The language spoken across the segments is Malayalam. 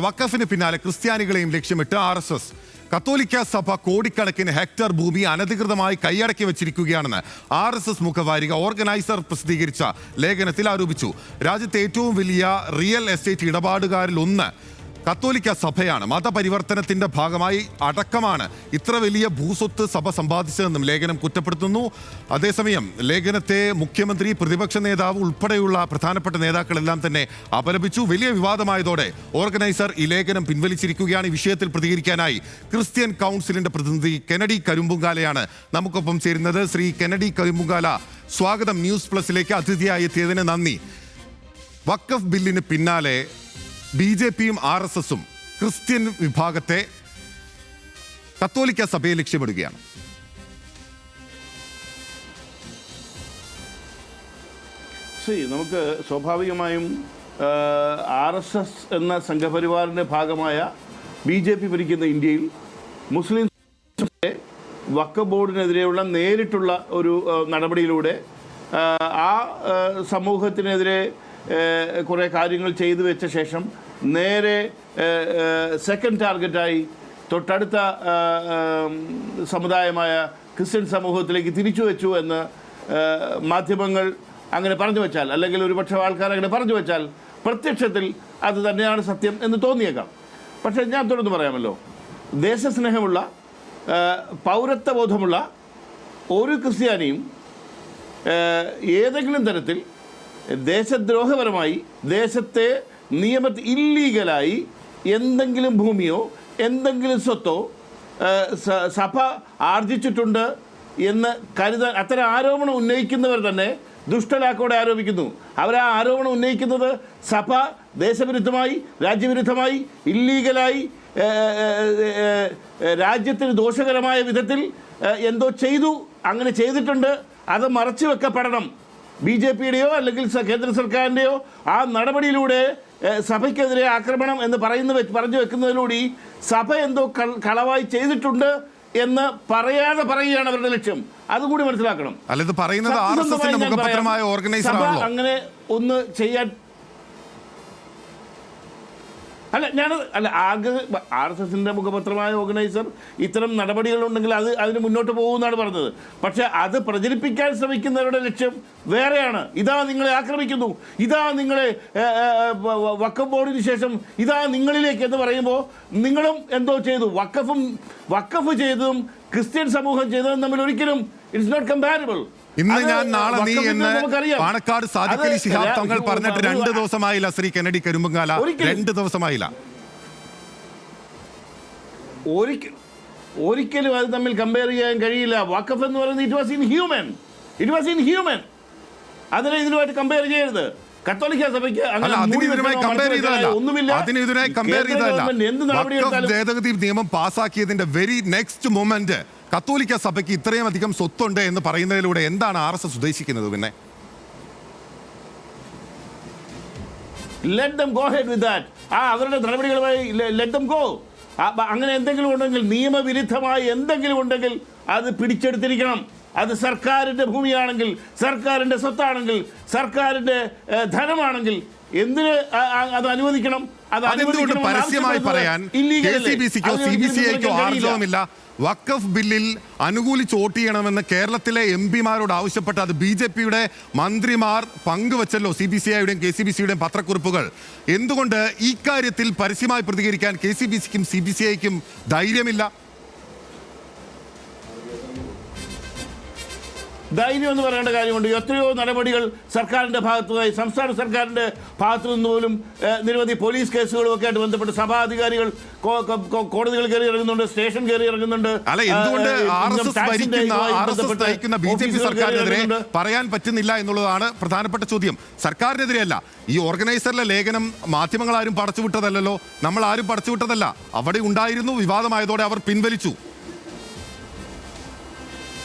വഖഫിന് പിന്നാലെ ക്രിസ്ത്യാനികളെയും ലക്ഷ്യമിട്ട് RSS കത്തോലിക്ക സഭ കോടിക്കണക്കിന് ഹെക്ടർ ഭൂമി അനധികൃതമായി കൈയടക്കി വെച്ചിരിക്കുകയാണെന്ന് RSS മുഖവാരിക ഓർഗനൈസർ പ്രസിദ്ധീകരിച്ച ലേഖനത്തിൽ ആരോപിച്ചു. രാജ്യത്തെ ഏറ്റവും വലിയ റിയൽ എസ്റ്റേറ്റ് ഇടപാടുകാരിൽ ഒന്ന് കത്തോലിക്ക സഭയാണ്. മതപരിവർത്തനത്തിന്റെ ഭാഗമായി അടക്കമാണ് ഇത്ര വലിയ ഭൂസ്വത്ത് സഭ സമ്പാദിച്ചതെന്നും ലേഖനം കുറ്റപ്പെടുത്തുന്നു. അതേസമയം ലേഖനത്തെ മുഖ്യമന്ത്രി, പ്രതിപക്ഷ നേതാവ് ഉൾപ്പെടെയുള്ള പ്രധാനപ്പെട്ട നേതാക്കളെല്ലാം തന്നെ അപലപിച്ചു. വലിയ വിവാദമായതോടെ ഓർഗനൈസർ ഈ ലേഖനം പിൻവലിച്ചിരിക്കുകയാണ്. ഈ വിഷയത്തിൽ പ്രതികരിക്കാനായി ക്രിസ്ത്യൻ കൗൺസിലിന്റെ പ്രതിനിധി കെനഡി കരിമ്പുങ്കാലയാണ് നമുക്കൊപ്പം ചേരുന്നത്. ശ്രീ കെനഡി കരിമ്പുങ്കാല, സ്വാഗതം ന്യൂസ് പ്ലസിലേക്ക്. അതിഥിയായി എത്തിയതിന് നന്ദി. വഖഫ് ബില്ലിന് പിന്നാലെ BJPയും RSSും ക്രിസ്ത്യൻ വിഭാഗത്തെ കത്തോലിക്ക സഭയെ ലക്ഷ്യമിടുകയാണ്. നമുക്ക് സ്വാഭാവികമായും RSS എന്ന സംഘപരിവാറിൻ്റെ ഭാഗമായ BJP ഭരിക്കുന്ന ഇന്ത്യയിൽ മുസ്ലിം വഖഫ് ബോർഡിനെതിരെയുള്ള നേരിട്ടുള്ള ഒരു നടപടിയിലൂടെ ആ സമൂഹത്തിനെതിരെ കുറേ കാര്യങ്ങൾ ചെയ്തു വെച്ച ശേഷം നേരെ സെക്കൻഡ് ടാർഗറ്റായി തൊട്ടടുത്ത സമുദായമായ ക്രിസ്ത്യൻ സമൂഹത്തിലേക്ക് തിരിച്ചു വെച്ചു എന്ന് മാധ്യമങ്ങൾ അങ്ങനെ പറഞ്ഞു വെച്ചാൽ, അല്ലെങ്കിൽ ഒരുപക്ഷെ ആൾക്കാർ അങ്ങനെ പറഞ്ഞു വെച്ചാൽ പ്രത്യക്ഷത്തിൽ അത് തന്നെയാണ് സത്യം എന്ന് തോന്നിയേക്കാം. പക്ഷേ ഞാൻ തുറന്നു പറയാമല്ലോ, ദേശസ്നേഹമുള്ള പൗരത്വബോധമുള്ള ഒരു ക്രിസ്ത്യാനിയും ഏതെങ്കിലും തരത്തിൽ ദേശദ്രോഹപരമായി ദേശത്തെ നിയമത്തിൽ ഇല്ലീഗലായി എന്തെങ്കിലും ഭൂമിയോ എന്തെങ്കിലും സ്വത്തോ സഭ ആർജിച്ചിട്ടുണ്ട് എന്ന് കരുതാൻ അത്തരം ആരോപണം ഉന്നയിക്കുന്നവർ തന്നെ ദുഷ്ടലാക്കോടെ ആരോപിക്കുന്നു. അവർ ആ ആരോപണം ഉന്നയിക്കുന്നത് സഭ ദേശവിരുദ്ധമായി, രാജ്യവിരുദ്ധമായി, ഇല്ലീഗലായി, രാജ്യത്തിന് ദോഷകരമായ വിധത്തിൽ എന്തോ ചെയ്തു, അങ്ങനെ ചെയ്തിട്ടുണ്ട്, അത് മറച്ചു വെക്കപ്പെടണം. BJPയുടെയോ അല്ലെങ്കിൽ കേന്ദ്ര സർക്കാരിൻ്റെയോ ആ നടപടിയിലൂടെ സഭയ്ക്കെതിരെ ആക്രമണം എന്ന് പറഞ്ഞു വെക്കുന്നതിലൂടെ സഭ എന്തോ കളവായി ചെയ്തിട്ടുണ്ട് എന്ന് പറയുകയാണ് അവരുടെ ലക്ഷ്യം. അതുകൂടി മനസ്സിലാക്കണം. സഭ അങ്ങനെ ഒന്ന് ചെയ്യാൻ RSSന്റെ മുഖപത്രമായ ഓർഗനൈസർ ഇത്തരം നടപടികളുണ്ടെങ്കിൽ അതിന് മുന്നോട്ട് പോകുമെന്നാണ് പറഞ്ഞത്. പക്ഷെ അത് പ്രചരിപ്പിക്കാൻ ശ്രമിക്കുന്നവരുടെ ലക്ഷ്യം വേറെയാണ്. ഇതാ നിങ്ങളെ ആക്രമിക്കുന്നു, ഇതാ നിങ്ങളെ വഖഫ് ബോർഡിന് ശേഷം ഇതാ നിങ്ങളിലേക്ക് എന്ന് പറയുമ്പോൾ നിങ്ങളും എന്തോ ചെയ്തു. വഖഫ് ചെയ്തതും ക്രിസ്ത്യൻ സമൂഹം ചെയ്തതും തമ്മിൽ ഒരിക്കലും ഇറ്റ്സ് നോട്ട് കമ്പാരബിൾ. ഇന്ന് ഞാൻ നാളെ നീ എന്ന് പാണക്കാട് സാദിഖ് അലി ശിഹാബ് തങ്ങൾ പറഞ്ഞിട്ട് 2 ദിവസമായില്ല. ശ്രീ കെനഡി കരിമ്പുങ്കാല, 2 ദിവസമായില്ല. ഒരിക്കലും അത് തമ്മിൽ കമ്പയർ ചെയ്യാൻ കഴിയില്ല. വഖഫ് എന്ന് പറയുന്നത് ഇറ്റ് വാസ് ഇൻഹ്യൂമൻ. അതിനെ ഇതിനുമായിട്ട് കമ്പയർ ചെയ്യരുത്. കത്തോലിക്ക സഭയ്ക്ക് ഭേദഗതി നിയമം പാസാക്കിയതിന്റെ വെരി നെക്സ്റ്റ് മൊമെന്റ് കത്തോലിക്ക സഭയ്ക്ക് ഇത്രയും അധികം സ്വത്തുണ്ട് എന്ന് പറയുന്നതിലൂടെ എന്താണ് RSS ഉദ്ദേശിക്കുന്നത്? പിന്നെ അവരുടെ നടപടികളുമായി അങ്ങനെ എന്തെങ്കിലും ഉണ്ടെങ്കിൽ, നിയമവിരുദ്ധമായി എന്തെങ്കിലും ഉണ്ടെങ്കിൽ അത് പിടിച്ചെടുത്തിരിക്കണം. അത് സർക്കാരിൻ്റെ ഭൂമിയാണെങ്കിൽ, സർക്കാരിൻ്റെ സ്വത്താണെങ്കിൽ, സർക്കാരിൻ്റെ ധനമാണെങ്കിൽ എന്തിന് അത് അനുവദിക്കണം? അതെന്തുകൊണ്ട് പരസ്യമായി പറയാൻ KCBCക്കോ CBCIക്കോ ആർജവമില്ല? വഖഫ് ബില്ലിൽ അനുകൂലിച്ച് വോട്ട് ചെയ്യണമെന്ന് കേരളത്തിലെ MPമാരോട് ആവശ്യപ്പെട്ട് അത് BJPയുടെ മന്ത്രിമാർ പങ്കുവച്ചല്ലോ CBCIയുടെയും KCBCയുടെയും പത്രക്കുറിപ്പുകൾ. എന്തുകൊണ്ട് ഈ കാര്യത്തിൽ പരസ്യമായി പ്രതികരിക്കാൻ KCBCക്കും CBCIക്കും ധൈര്യമില്ല? ധൈര്യം എന്ന് പറയേണ്ട കാര്യമുണ്ട്. എത്രയോ നടപടികൾ സർക്കാരിൻ്റെ ഭാഗത്തുനിന്നായി, സംസ്ഥാന സർക്കാരിൻ്റെ ഭാഗത്തു നിന്ന് പോലും നിരവധി പോലീസ് കേസുകളും ഒക്കെ ആയിട്ട് ബന്ധപ്പെട്ട് സഭാധികാരികൾ കോടതികൾ കയറി ഇറങ്ങുന്നുണ്ട്, സ്റ്റേഷൻ കയറി ഇറങ്ങുന്നുണ്ട്. BJP സർക്കാരിനെതിരെ പറയാൻ പറ്റുന്നില്ല എന്നുള്ളതാണ് പ്രധാനപ്പെട്ട ചോദ്യം. സർക്കാരിനെതിരെയല്ല, ഈ ഓർഗനൈസറിലെ ലേഖനം മാധ്യമങ്ങളാരും പടച്ചുവിട്ടതല്ലോ, നമ്മൾ ആരും പടച്ചുവിട്ടതല്ല. അവിടെ ഉണ്ടായിരുന്നു, വിവാദമായതോടെ അവർ പിൻവലിച്ചു.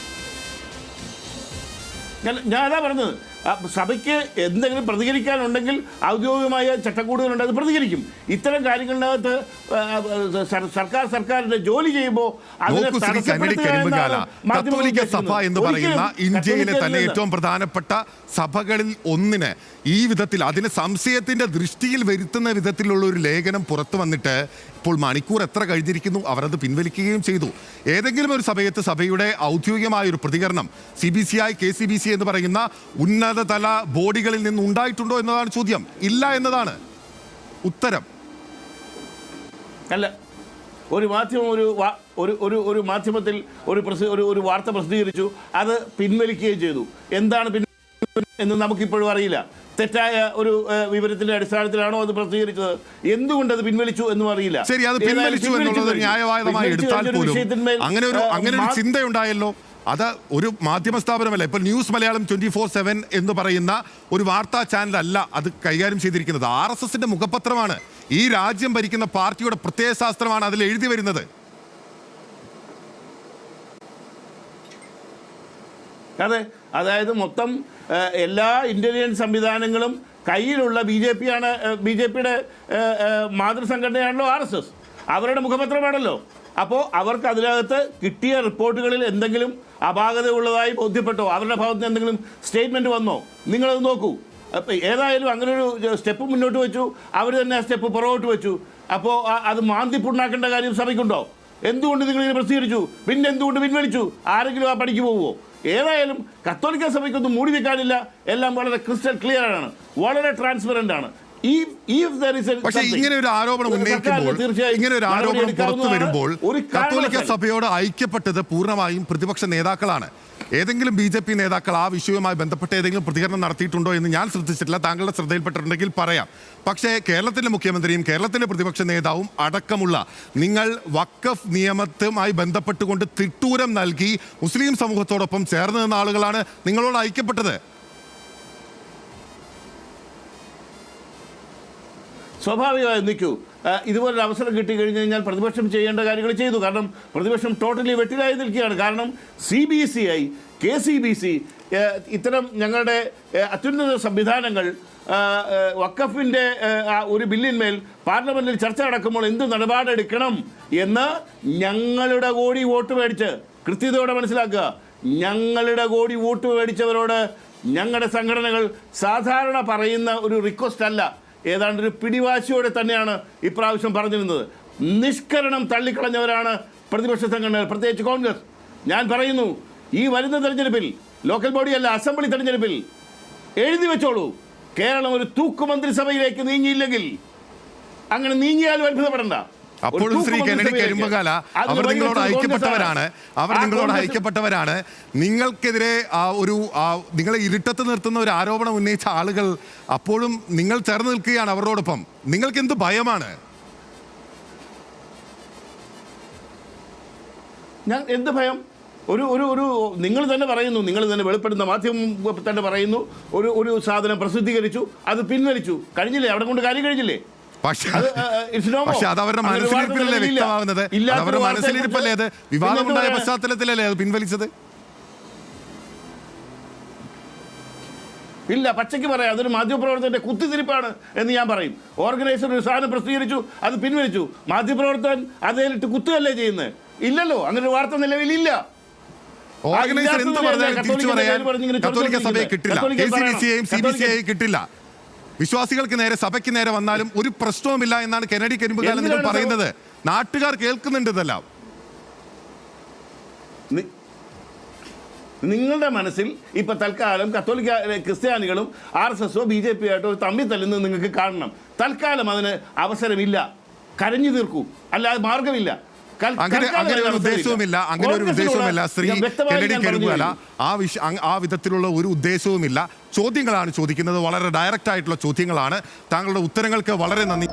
ഞാൻ അതാ പറഞ്ഞത്, സഭയ്ക്ക് എന്തെങ്കിലും പ്രതികരിക്കാനുണ്ടെങ്കിൽ ഔദ്യോഗികമായ ചട്ടക്കൂടുകളുണ്ട്, അത് പ്രതികരിക്കും. ഇത്തരം കാര്യങ്ങളിനകത്ത് സർക്കാരിന്റെ ജോലി ചെയ്യുമ്പോൾ അതിനെ നോക്കൂ ശ്രീ കന്നഡി കരിമ്പുകാല, കത്തോലിക്ക സഭ എന്ന് പറയുന്ന ഇന്ത്യയിലെ തന്നെ ഏറ്റവും പ്രധാനപ്പെട്ട സഭകളിൽ ഒന്നിന് ഈ വിധത്തിൽ അതിന് സംശയത്തിന്റെ ദൃഷ്ടിയിൽ വരുത്തുന്ന വിധത്തിലുള്ള ഒരു ലേഖനം പുറത്തു വന്നിട്ട് ഇപ്പോൾ മണിക്കൂർ എത്ര കഴിഞ്ഞിരിക്കുന്നു, അവരത് പിൻവലിക്കുകയും ചെയ്തു. ഏതെങ്കിലും ഒരു സമയത്ത് സഭയുടെ ഔദ്യോഗികമായ ഒരു പ്രതികരണം CBCI KCBC എന്ന് പറയുന്ന ഉന്നതതല ബോഡികളിൽ നിന്ന് ഉണ്ടായിട്ടുണ്ടോ എന്നതാണ് ചോദ്യം. ഇല്ല എന്നതാണ് ഉത്തരം. അല്ല, ഒരു മാധ്യമം ഒരു മാധ്യമത്തിൽ ഒരു വാർത്ത പ്രസിദ്ധീകരിച്ചു, അത് പിൻവലിക്കുകയും ചെയ്തു. എന്താണ് എന്ന് നമുക്കിപ്പോഴും അറിയില്ല. തെറ്റായ ഒരു വിവരത്തിന്റെ അടിസ്ഥാനത്തിലാണോ അത് പ്രസിദ്ധീകരിച്ചത്? എന്തുകൊണ്ട് അത് പിൻവലിച്ചു എന്നും അറിയില്ല. ശരി, അത് പിൻവലിച്ചു എന്നുള്ളത് ന്യായവാദമായി എടുത്താൽ പോലും അങ്ങനെ ഒരു ചിന്തയുണ്ടായല്ലോ. അത് ഒരു മാധ്യമ സ്ഥാപനമല്ല. ഇപ്പോൾ ന്യൂസ് മലയാളം 24/7 എന്ന് പറയുന്ന ഒരു വാർത്താ ചാനൽ അല്ല അത് കൈകാര്യം ചെയ്തിരിക്കുന്നത്. RSSന്റെ മുഖപത്രമാണ്. ഈ രാജ്യം ഭരിക്കുന്ന പാർട്ടിയുടെ പ്രത്യയശാസ്ത്രമാണ് അതിൽ എഴുതി വരുന്നത്. അതെ, അതായത് മൊത്തം എല്ലാ ഇന്റലിജൻസ് സംവിധാനങ്ങളും കയ്യിലുള്ള BJPയുടെ മാതൃസംഘടനയാണല്ലോ RSS. അവരുടെ മുഖപത്രമാണല്ലോ. അപ്പോൾ അവർക്ക് അതിനകത്ത് കിട്ടിയ റിപ്പോർട്ടുകളിൽ എന്തെങ്കിലും അപാകത ഉള്ളതായി ബോധ്യപ്പെട്ടോ, അവരുടെ ഭാഗത്ത് നിന്ന് എന്തെങ്കിലും സ്റ്റേറ്റ്മെൻറ്റ് വന്നോ, നിങ്ങളത് നോക്കൂ. അപ്പോൾ ഏതായാലും അങ്ങനൊരു സ്റ്റെപ്പ് മുന്നോട്ട് വെച്ചു, അവർ തന്നെ ആ സ്റ്റെപ്പ് പുറകോട്ട് വെച്ചു. അപ്പോൾ അത് മാന്തിപ്പുണ്ണാക്കേണ്ട കാര്യം സഭയ്ക്കുണ്ടോ? എന്തുകൊണ്ട് നിങ്ങളിങ്ങനെ പ്രസിദ്ധീകരിച്ചു? പിന്നെ എന്തുകൊണ്ട് പിൻവലിച്ചു? ആരെങ്കിലും ആ പണിക്ക് പോവുമോ? ഏതായാലും കത്തോലിക്ക സഭയ്ക്കൊന്നും മൂടി വെക്കാനില്ല. എല്ലാം വളരെ ക്രിസ്റ്റൽ ക്ലിയർ ആണ്, വളരെ ട്രാൻസ്പെറന്റ് ആണ്. പക്ഷേ ഇങ്ങനെ ഒരു ആരോപണം ഉന്നയിക്കുമ്പോൾ, ഇങ്ങനെ ഒരു ആരോപണം പുറത്തു വരുമ്പോൾ കത്തോലിക്ക സഭയോട് ഐക്യപ്പെട്ടത് പൂർണ്ണമായും പ്രതിപക്ഷ നേതാക്കളാണ്. ഏതെങ്കിലും BJP നേതാക്കൾ ആ വിഷയവുമായി ബന്ധപ്പെട്ട് ഏതെങ്കിലും പ്രതികരണം നടത്തിയിട്ടുണ്ടോ എന്ന് ഞാൻ ശ്രദ്ധിച്ചിട്ടില്ല. താങ്കളുടെ ശ്രദ്ധയിൽപ്പെട്ടിട്ടുണ്ടെങ്കിൽ പറയാം. പക്ഷേ കേരളത്തിലെ മുഖ്യമന്ത്രിയും കേരളത്തിലെ പ്രതിപക്ഷ നേതാവും അടക്കമുള്ള നിങ്ങൾ വഖഫ് നിയമത്തുമായി ബന്ധപ്പെട്ടുകൊണ്ട് തിട്ടൂരം നൽകി മുസ്ലിം സമൂഹത്തോടൊപ്പം ചേർന്ന് നിന്ന ആളുകളാണ് നിങ്ങളോട് ഐക്യപ്പെട്ടത്. സ്വാഭാവികമായി നിൽക്കൂ. ഇതുപോലൊരു അവസരം കിട്ടിക്കഴിഞ്ഞ് കഴിഞ്ഞാൽ പ്രതിപക്ഷം ചെയ്യേണ്ട കാര്യങ്ങൾ ചെയ്തു. കാരണം പ്രതിപക്ഷം ടോട്ടലി വെട്ടിലായി നിൽക്കുകയാണ്. കാരണം CBCI KCBC ഇത്തരം ഞങ്ങളുടെ അത്യുന്നത സംവിധാനങ്ങൾ വഖഫിൻ്റെ ഒരു ബില്ലിന്മേൽ പാർലമെന്റിൽ ചർച്ച നടക്കുമ്പോൾ എന്ത് നിലപാടെടുക്കണം എന്ന് ഞങ്ങളുടെ കോടി വോട്ട് മേടിച്ച്, കൃത്യതയോടെ മനസ്സിലാക്കുക, ഞങ്ങളുടെ കോടി വോട്ട് മേടിച്ചവരോട് ഞങ്ങളുടെ സംഘടനകൾ സാധാരണ പറയുന്ന ഒരു റിക്വസ്റ്റ് അല്ല, ഏതാണ്ട് ഒരു പിടിവാശിയോടെ തന്നെയാണ് ഇപ്രാവശ്യം പറഞ്ഞിരുന്നത്. നിഷ്കരണം തള്ളിക്കളഞ്ഞവരാണ് പ്രതിപക്ഷ സംഘടനകൾ, പ്രത്യേകിച്ച് കോൺഗ്രസ്. ഞാൻ പറയുന്നു, ഈ വരുന്ന തെരഞ്ഞെടുപ്പിൽ, ലോക്കൽ ബോഡിയല്ല അസംബ്ലി തെരഞ്ഞെടുപ്പിൽ എഴുതി വെച്ചോളൂ, കേരളം ഒരു തൂക്കുമന്ത്രിസഭയിലേക്ക് നീങ്ങിയില്ലെങ്കിൽ, അങ്ങനെ നീങ്ങിയാലും അത്ഭുതപ്പെടണ്ട. അപ്പോഴും ശ്രീ കന്നഡി കരിമ്പകാല, അവർ നിങ്ങളോട് ഐക്യപ്പെട്ടവരാണ്. നിങ്ങൾക്കെതിരെ നിങ്ങളെ ഇരുട്ടത്ത് നിർത്തുന്ന ഒരു ആരോപണം ഉന്നയിച്ച ആളുകൾ അപ്പോഴും നിങ്ങൾ ചേർന്ന് നിൽക്കുകയാണ് അവരോടൊപ്പം. നിങ്ങൾക്ക് എന്ത് ഭയമാണ്? എന്ത് ഭയം? ഒരു നിങ്ങൾ തന്നെ പറയുന്നു, നിങ്ങൾ തന്നെ വെളിപ്പെടുന്ന മാധ്യമം തന്നെ പറയുന്നു, ഒരു സാധനം പ്രസിദ്ധീകരിച്ചു, അത് പിൻവലിച്ചു, കഴിഞ്ഞില്ലേ? അവിടെ കൊണ്ട് കാര്യം കഴിഞ്ഞില്ലേ? പക്ഷെ അത് അവരുടെ മനസ്സിലിരിപ്പിലല്ലേ വ്യക്തമാവുന്നത്? അവരുടെ മനസ്സിലിരിപ്പല്ലേ അത്? വിവാദമുണ്ടായ പശ്ചാത്തലത്തിലല്ലേ അത് പിൻവലിച്ചത്? ഇല്ല, പച്ചയ്ക്ക് പറയാം, അതൊരു മാധ്യമപ്രവർത്തകന്റെ കുത്തിത്തിരിപ്പാണ് എന്ന് ഞാൻ പറയും. ഓർഗനൈസർ ഒരു സാധനം പ്രസിദ്ധീകരിച്ചു, അത് പിൻവലിച്ചു, മാധ്യമപ്രവർത്തകൻ അതിലിട്ട് കുത്തുകയല്ലേ ചെയ്യുന്നത്? ഇല്ലല്ലോ, അങ്ങനെ ഒരു വാർത്ത നിലവിലില്ല. ഓർഗനൈസർ എന്ത് പറഞ്ഞാലും തിരിച്ചു പറയാൻ കത്തോലിക്ക സഭയെ കിട്ടില്ല, KCBCയെയും CBCയെയും കിട്ടില്ല. വിശ്വാസികൾക്ക് നേരെ, സഭയ്ക്ക് നേരെ വന്നാലും ഒരു പ്രശ്നവുമില്ല എന്നാണ് കന്നഡി കരിമ്പുകാലം നിങ്ങൾ പറയുന്നത്. നാട്ടുകാർ കേൾക്കുന്നുണ്ട് ഇതെല്ലാം. നിങ്ങളുടെ മനസ്സിൽ ഇപ്പൊ തൽക്കാലം കത്തോലിക്ക ക്രിസ്ത്യാനികളും RSS BJP ആയിട്ടോ തമ്മിൽ തല്ലുന്നത് നിങ്ങൾക്ക് കാണണം. തൽക്കാലം അതിന് അവസരമില്ല, കരഞ്ഞു തീർക്കൂ, അല്ലാതെ മാർഗമില്ല. അങ്ങനെ ഒരു ഉദ്ദേശവുമില്ല ശ്രീ കന്നഡി കരിമ്പുകാല. ആ വിധത്തിലുള്ള ഒരു ഉദ്ദേശവുമില്ല. ചോദ്യങ്ങളാണ് ചോദിക്കുന്നത്, വളരെ ഡയറക്റ്റ് ആയിട്ടുള്ള ചോദ്യങ്ങളാണ്. താങ്കളുടെ ഉത്തരങ്ങൾക്ക് വളരെ നന്ദി.